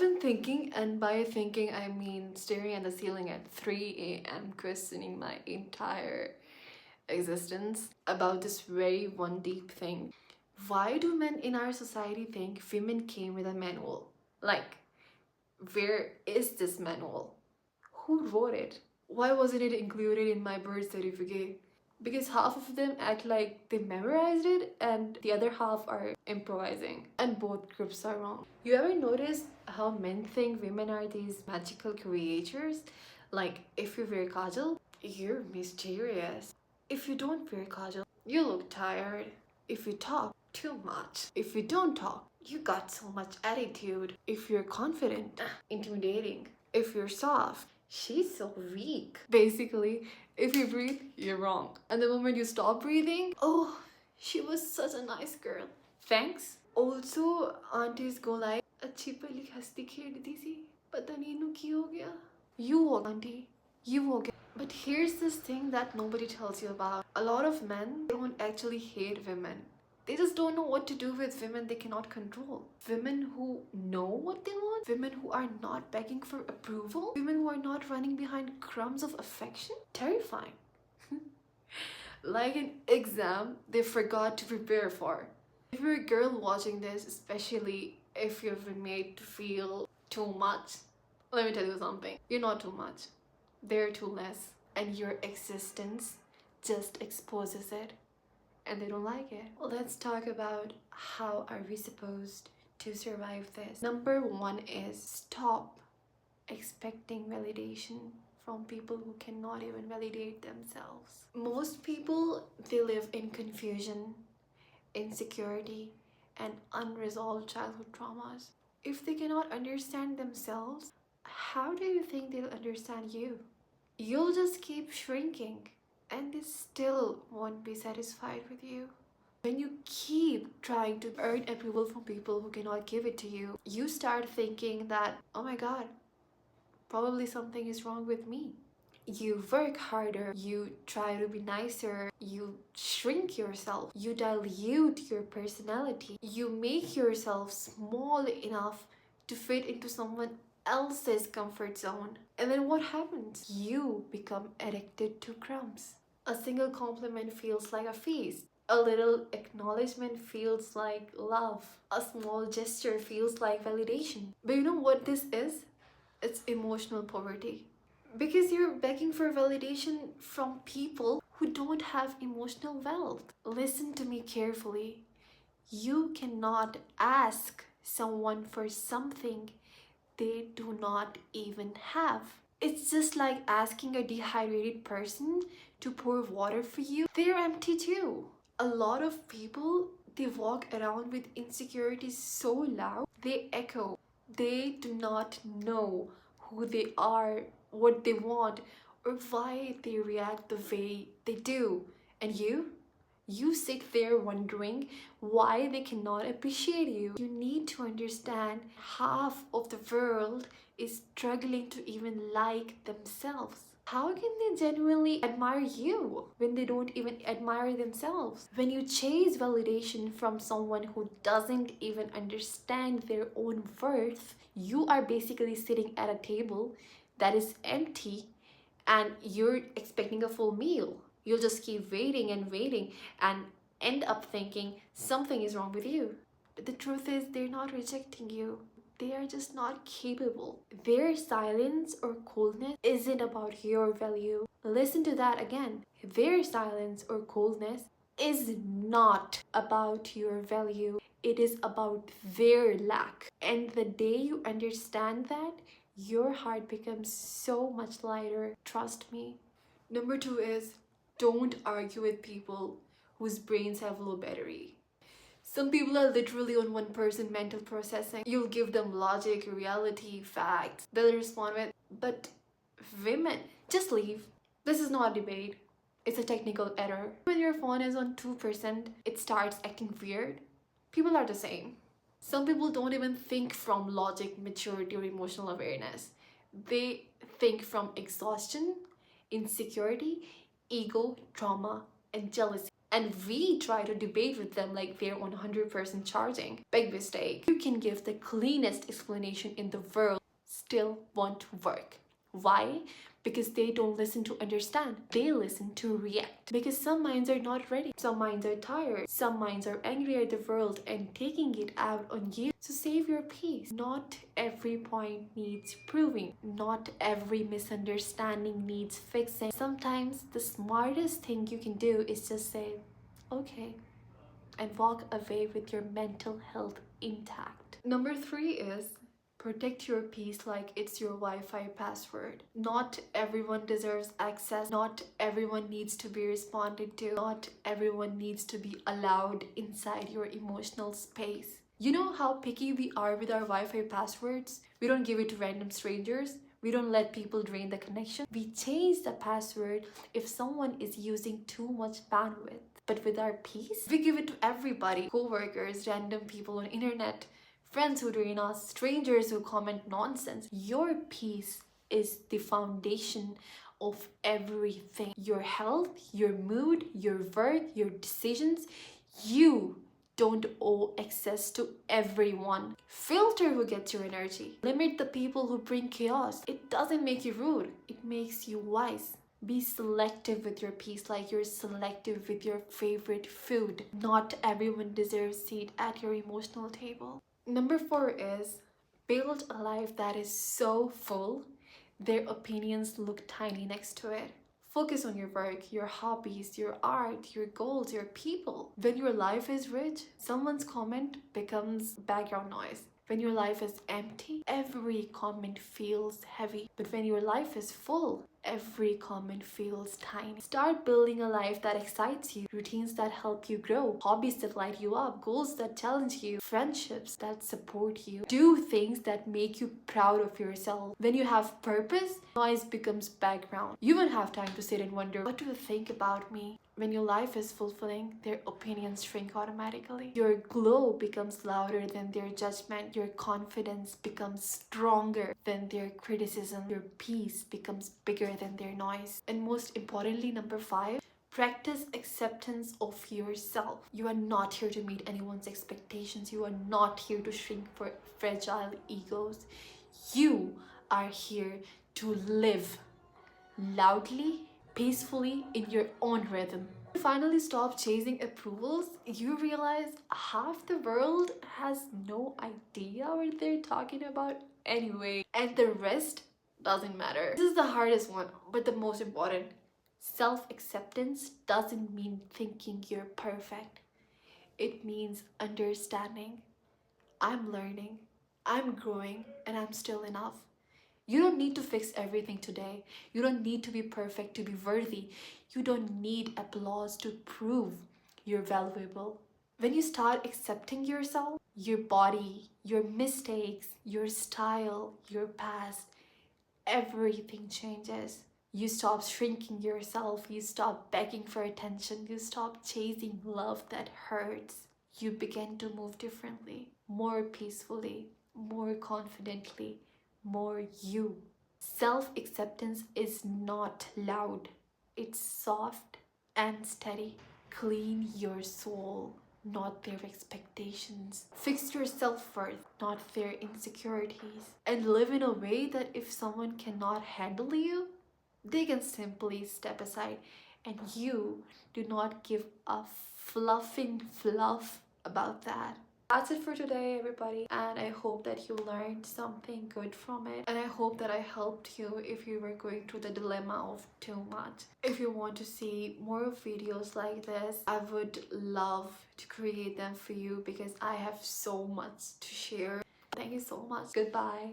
been thinking, and by thinking I mean staring at the ceiling at 3 a.m. questioning my entire existence about this very one deep thing. Why do men in our society think women came with a manual? Like, where is this manual? Who wrote it? Why wasn't it included in my birth certificate? Because half of them act like they memorized it and the other half are improvising. And both groups are wrong. You ever notice how men think women are these magical creatures? Like, if you wear kajal, you're mysterious. If you don't wear kajal, you look tired. If you talk too much. If you don't talk, you got so much attitude. If you're confident, intimidating. If you're soft, she's so weak. Basically, if you breathe, you're wrong. And the moment you stop breathing, oh, she was such a nice girl. Thanks. Also, aunties go like, अच्छी पली हंसती खेलती सी, पता नहीं इन्हें क्या हो गया. You walk, auntie. You walk. But here's this thing that nobody tells you about. A lot of men don't actually hate women. They just don't know what to do with women they cannot control. Women who know what they want. Women who are not begging for approval. Women who are not running behind crumbs of affection. Terrifying. Like an exam they forgot to prepare for. If you're a girl watching this, especially if you've been made to feel too much, let me tell you something. You're not too much. They're too less. And your existence just exposes it. And they don't like it. Let's talk about how are we supposed to survive this. Number one is stop expecting validation from people who cannot even validate themselves. Most people, they live in confusion, insecurity, and unresolved childhood traumas. If they cannot understand themselves, how do you think they'll understand you? You'll just keep shrinking and they still won't be satisfied with you. When you keep trying to earn approval from people who cannot give it to you, you start thinking that, oh my god, probably something is wrong with me. You work harder, you try to be nicer, you shrink yourself, you dilute your personality, you make yourself small enough to fit into someone else's comfort zone. And then what happens? You become addicted to crumbs. A single compliment feels like a feast. A little acknowledgement feels like love. A small gesture feels like validation. But you know what this is? It's emotional poverty. Because you're begging for validation from people who don't have emotional wealth. Listen to me carefully. You cannot ask someone for something they do not even have. It's just like asking a dehydrated person to pour water for you. They're empty too. A lot of people, they walk around with insecurities so loud, they echo. They do not know who they are, what they want, or why they react the way they do. And you sit there wondering why they cannot appreciate you. You need to understand half of the world is struggling to even like themselves. How can they genuinely admire you when they don't even admire themselves? When you chase validation from someone who doesn't even understand their own worth, you are basically sitting at a table that is empty and you're expecting a full meal. You'll just keep waiting and waiting and end up thinking something is wrong with you. But the truth is, they're not rejecting you. They are just not capable. Their silence or coldness isn't about your value. Listen to that again. Their silence or coldness is not about your value. It is about their lack. And the day you understand that, your heart becomes so much lighter. Trust me. Number two is don't argue with people whose brains have low battery. Some people are literally on 1% mental processing. You'll give them logic, reality, facts. They'll respond with, but women, just leave. This is not a debate. It's a technical error. When your phone is on 2%, it starts acting weird. People are the same. Some people don't even think from logic, maturity, or emotional awareness. They think from exhaustion, insecurity, ego, trauma, and jealousy. and we try to debate with them like they're on 100% charging. Big mistake. You can give the cleanest explanation in the world, still won't work. Why? Because they don't listen to understand. They listen to react. Because some minds are not ready. Some minds are tired. Some minds are angry at the world and taking it out on you. So save your peace. Not every point needs proving. Not every misunderstanding needs fixing. Sometimes the smartest thing you can do is just say, okay, and walk away with your mental health intact. Number 3 is protect your peace like it's your Wi-Fi password. Not everyone deserves access. Not everyone needs to be responded to. Not everyone needs to be allowed inside your emotional space. You know how picky we are with our Wi-Fi passwords? We don't give it to random strangers. We don't let people drain the connection. We change the password if someone is using too much bandwidth. But with our peace, we give it to everybody. Co-workers, random people on internet, friends who drain us, strangers who comment nonsense. Your peace is the foundation of everything. Your health, your mood, your work, your decisions. You don't owe access to everyone. Filter who gets your energy. Limit the people who bring chaos. It doesn't make you rude. It makes you wise. Be selective with your peace like you're selective with your favorite food. Not everyone deserves a seat at your emotional table. Number 4 is build a life that is so full, their opinions look tiny next to it. Focus on your work, your hobbies, your art, your goals, your people. When your life is rich, someone's comment becomes background noise. When your life is empty, every comment feels heavy. But when your life is full, every comment feels tiny. Start building a life that excites you, routines that help you grow, hobbies that light you up, goals that challenge you, friendships that support you. Do things that make you proud of yourself. When you have purpose, noise becomes background. You won't have time to sit and wonder, what do you think about me? When your life is fulfilling, their opinions shrink automatically. Your glow becomes louder than their judgment. Your confidence becomes stronger than their criticism. Your peace becomes bigger than their noise. And most importantly, number 5, practice acceptance of yourself. You are not here to meet anyone's expectations. You are not here to shrink for fragile egos. You are here to live loudly, peacefully, in your own rhythm. You finally stop chasing approvals, you realize half the world has no idea what they're talking about anyway, and the rest doesn't matter. This is the hardest one, but the most important. Self-acceptance doesn't mean thinking you're perfect. It means understanding. I'm learning, I'm growing, and I'm still enough. You don't need to fix everything today. You don't need to be perfect to be worthy. You don't need applause to prove you're valuable. When you start accepting yourself, your body, your mistakes, your style, your past, everything changes. You stop shrinking yourself. You stop begging for attention. You stop chasing love that hurts. You begin to move differently, more peacefully, more confidently, more you. Self-acceptance is not loud. It's soft and steady. Clean your soul, not their expectations. Fix your self-worth, not their insecurities. And live in a way that if someone cannot handle you, they can simply step aside, and you do not give a fluffing fluff about that. That's it for today, everybody, and I hope that you learned something good from it, and I hope that I helped you if you were going through the dilemma of too much. If you want to see more videos like this, I would love to create them for you because I have so much to share. Thank you so much. Goodbye.